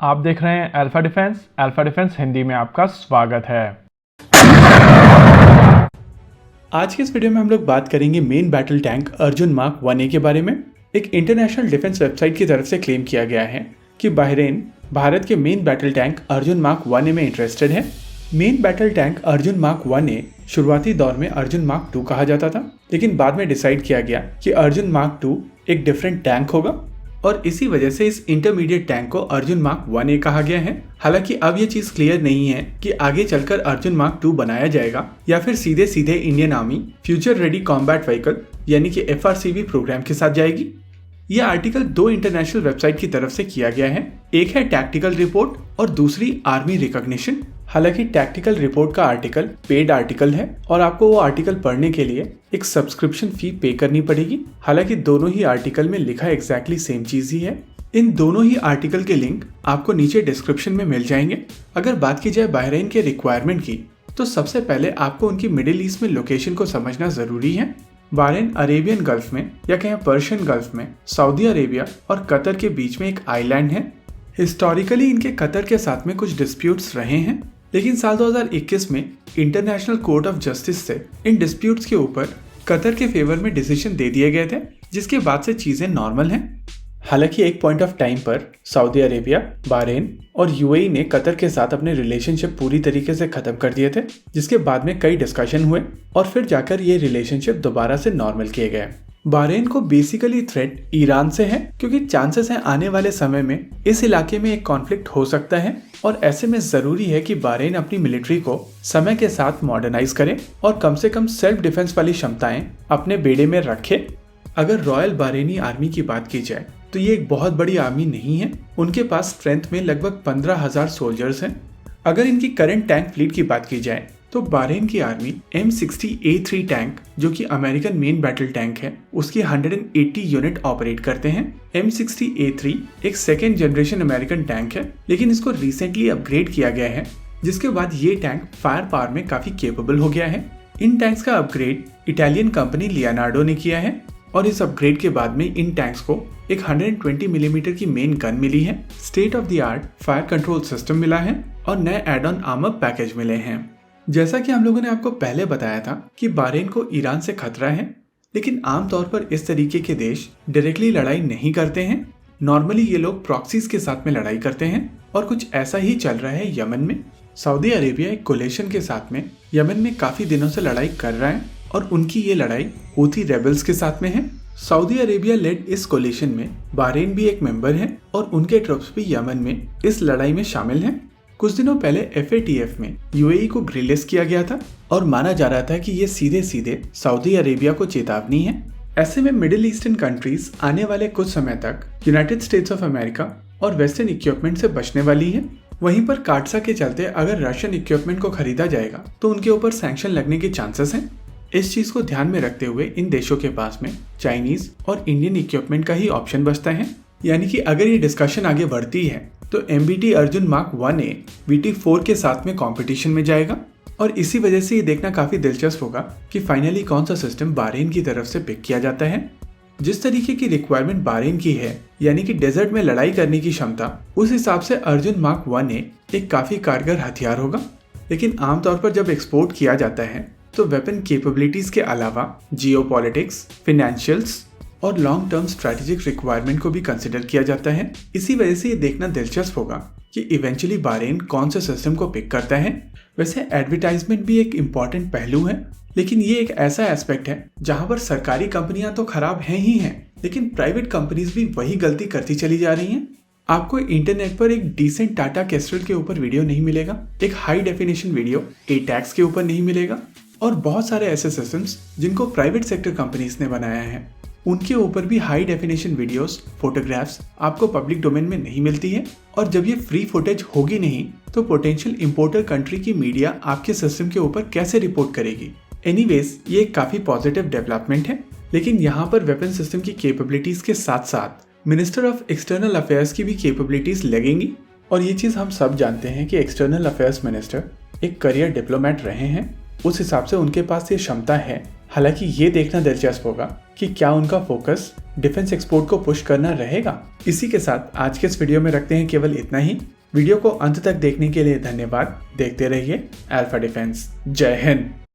आप देख रहे हैं अल्फा डिफेंस हिंदी में आपका स्वागत है। आज के इस वीडियो में हम लोग बात करेंगे main battle tank Arjun mark 1A के बारे में। एक इंटरनेशनल डिफेंस वेबसाइट की तरफ से क्लेम किया गया है कि बहरीन भारत के main battle tank Arjun mark 1A में इंटरेस्टेड है। Main battle tank Arjun mark 1A शुरुआती दौर में अर्जुन मार्क 2 कहा जाता था, लेकिन बाद में डिसाइड किया गया कि अर्जुन मार्क 2 एक डिफरेंट टैंक होगा और इसी वजह से इस इंटरमीडिएट टैंक को अर्जुन मार्क 1A कहा गया है। हालांकि अब ये चीज क्लियर नहीं है कि आगे चलकर अर्जुन मार्क 2 बनाया जाएगा या फिर सीधे सीधे Indian army future ready combat vehicle यानी कि FRCV प्रोग्राम के साथ जाएगी। यह आर्टिकल दो इंटरनेशनल वेबसाइट की तरफ से किया गया है, एक है टैक्टिकल रिपोर्ट और दूसरी आर्मी रिकॉग्निशन। हालांकि टैक्टिकल रिपोर्ट का आर्टिकल पेड आर्टिकल है और आपको वो आर्टिकल पढ़ने के लिए एक सब्सक्रिप्शन फी पे करनी पड़ेगी। हालांकि दोनों ही आर्टिकल में लिखा एग्जैक्टली सेम चीज ही है। इन दोनों ही आर्टिकल के लिंक आपको नीचे डिस्क्रिप्शन में मिल जाएंगे। अगर बात की जाए बहरीन के रिक्वायरमेंट की, तो सबसे पहले आपको उनकी मिडिल ईस्ट में लोकेशन को समझना जरूरी है। बहरीन अरेबियन गल्फ में या कहें पर्शियन गल्फ में सऊदी अरेबिया और कतर के बीच में एक आइलैंड है। हिस्टोरिकली इनके कतर के साथ में कुछ डिस्प्यूट्स रहे हैं, लेकिन साल 2021 में इंटरनेशनल कोर्ट ऑफ जस्टिस से इन डिस्प्यूट्स के ऊपर कतर के फेवर में डिसीजन दे दिए गए थे, जिसके बाद से चीजें नॉर्मल हैं। हालांकि एक पॉइंट ऑफ टाइम पर सऊदी अरेबिया, बहरीन और UAE ने कतर के साथ अपने रिलेशनशिप पूरी तरीके से खत्म कर दिए थे, जिसके बाद में कई डिस्कशन हुए और फिर जाकर ये रिलेशनशिप दोबारा से नॉर्मल किए गए। बहरीन को बेसिकली थ्रेट ईरान से है, क्योंकि चांसेस हैं आने वाले समय में इस इलाके में एक कॉन्फ्लिक्ट हो सकता है और ऐसे में जरूरी है कि बहरीन अपनी मिलिट्री को समय के साथ मॉडर्नाइज करे और कम से कम सेल्फ डिफेंस वाली क्षमताएं अपने बेड़े में रखे। अगर रॉयल बहरीनी आर्मी की बात की जाए तो ये एक बहुत बड़ी आर्मी नहीं है। उनके पास स्ट्रेंथ में लगभग 15,000 सोल्जर्स हैं। अगर इनकी करंट टैंक फ्लीट की बात की जाए तो बहरीन की आर्मी M60A3 टैंक, जो कि अमेरिकन मेन बैटल टैंक है, उसकी 180 यूनिट ऑपरेट करते हैं। M60A3 एक सेकेंड जनरेशन अमेरिकन टैंक है, लेकिन इसको रिसेंटली अपग्रेड किया गया है, जिसके बाद ये टैंक फायर पावर में काफी केपेबल हो गया है। इन टैंक्स का अपग्रेड इटालियन कंपनी लियोनार्डो ने किया है और इस अपग्रेड के बाद में इन टैंक्स को एक 120 मिलीमीटर की मेन गन मिली है, state of the art fire control system मिला है और नए एड ऑन आर्मर पैकेज मिले हैं। जैसा कि हम लोगों ने आपको पहले बताया था कि बहरीन को ईरान से खतरा है, लेकिन आमतौर पर इस तरीके के देश डायरेक्टली लड़ाई नहीं करते हैं। नॉर्मली ये लोग प्रॉक्सीज के साथ में लड़ाई करते हैं और कुछ ऐसा ही चल रहा है यमन में। सऊदी अरेबिया एक कोलिशन के साथ में यमन में काफी दिनों से लड़ाई कर रहा है और उनकी ये लड़ाई हूथी रेबल्स के साथ में है। सऊदी अरेबिया लेड इस कोलिशन में बहरीन भी एक मेंबर है और उनके ट्रुप्स भी यमन में इस लड़ाई में शामिल हैं। कुछ दिनों पहले FATF में UAE को ग्रिलेस किया गया था और माना जा रहा था कि ये सीधे सीधे सऊदी अरेबिया को चेतावनी है। ऐसे में मिडिल ईस्टर्न कंट्रीज आने वाले कुछ समय तक यूनाइटेड स्टेट्स ऑफ अमेरिका और वेस्टर्न इक्विपमेंट से बचने वाली है। वहीं पर काटसा के चलते अगर रशियन इक्विपमेंट को खरीदा जाएगा तो उनके ऊपर सैंक्शन लगने के चांसेस हैं। इस चीज को ध्यान में रखते हुए इन देशों के पास में चाइनीज और इंडियन इक्विपमेंट का ही ऑप्शन बचता है। यानी कि अगर ये डिस्कशन आगे बढ़ती है तो MBT Arjun mark 1A VT4 के साथ में कंपटीशन में जाएगा और इसी वजह से ये देखना काफी दिलचस्प होगा कि फाइनली कौन सा सिस्टम बहरीन की तरफ से पिक किया जाता है। जिस तरीके की रिक्वायरमेंट बहरीन की है, यानी कि डेजर्ट में लड़ाई करने की क्षमता, उस हिसाब से अर्जुन मार्क 1A एक काफी कारगर हथियार होगा। लेकिन आमतौर पर जब एक्सपोर्ट किया जाता है तो वेपन कैपेबिलिटीज के अलावा जियोपॉलिटिक्स, फाइनेंशियल्स और लॉन्ग टर्म स्ट्रेटेजिक रिक्वायरमेंट को भी कंसिडर किया जाता है। इसी वजह से ये देखना दिलचस्प होगा कि इवेंचुअली बहरीन कौन से सिस्टम को पिक करता है। वैसे एडवर्टाइजमेंट भी एक इम्पॉर्टेंट पहलू है, लेकिन ये एक ऐसा एस्पेक्ट है जहां पर सरकारी कंपनियां तो खराब हैं ही हैं, लेकिन प्राइवेट कंपनीज भी वही गलती करती चली जा रही हैं। आपको इंटरनेट पर एक डिसेंट टाटा कैस्ट्रल के ऊपर वीडियो नहीं मिलेगा, एक हाई डेफिनेशन वीडियो ATAX के ऊपर नहीं मिलेगा और बहुत सारे ऐसे सिस्टम्स जिनको प्राइवेट सेक्टर कंपनीज ने बनाया है, उनके ऊपर भी हाई डेफिनेशन वीडियोस, फोटोग्राफ्स आपको पब्लिक डोमेन में नहीं मिलती है। और जब ये फ्री फुटेज होगी नहीं तो पोटेंशियल इंपोर्टर कंट्री की मीडिया आपके सिस्टम के ऊपर कैसे रिपोर्ट करेगी। एनीवेज, ये एक काफी पॉजिटिव डेवलपमेंट है, लेकिन यहाँ पर वेपन सिस्टम की कैपेबिलिटीज के साथ साथ मिनिस्टर ऑफ एक्सटर्नल अफेयर्स की भी कैपेबिलिटीज लगेंगी। और ये चीज हम सब जानते हैं कि एक्सटर्नल अफेयर्स मिनिस्टर एक करियर डिप्लोमेट रहे हैं, उस हिसाब से उनके पास ये क्षमता है हालांकि ये देखना दिलचस्प होगा कि क्या उनका फोकस डिफेंस एक्सपोर्ट को पुश करना रहेगा। इसी के साथ आज के इस वीडियो में रखते हैं केवल इतना ही। वीडियो को अंत तक देखने के लिए धन्यवाद। देखते रहिए अल्फा डिफेंस। जय हिंद।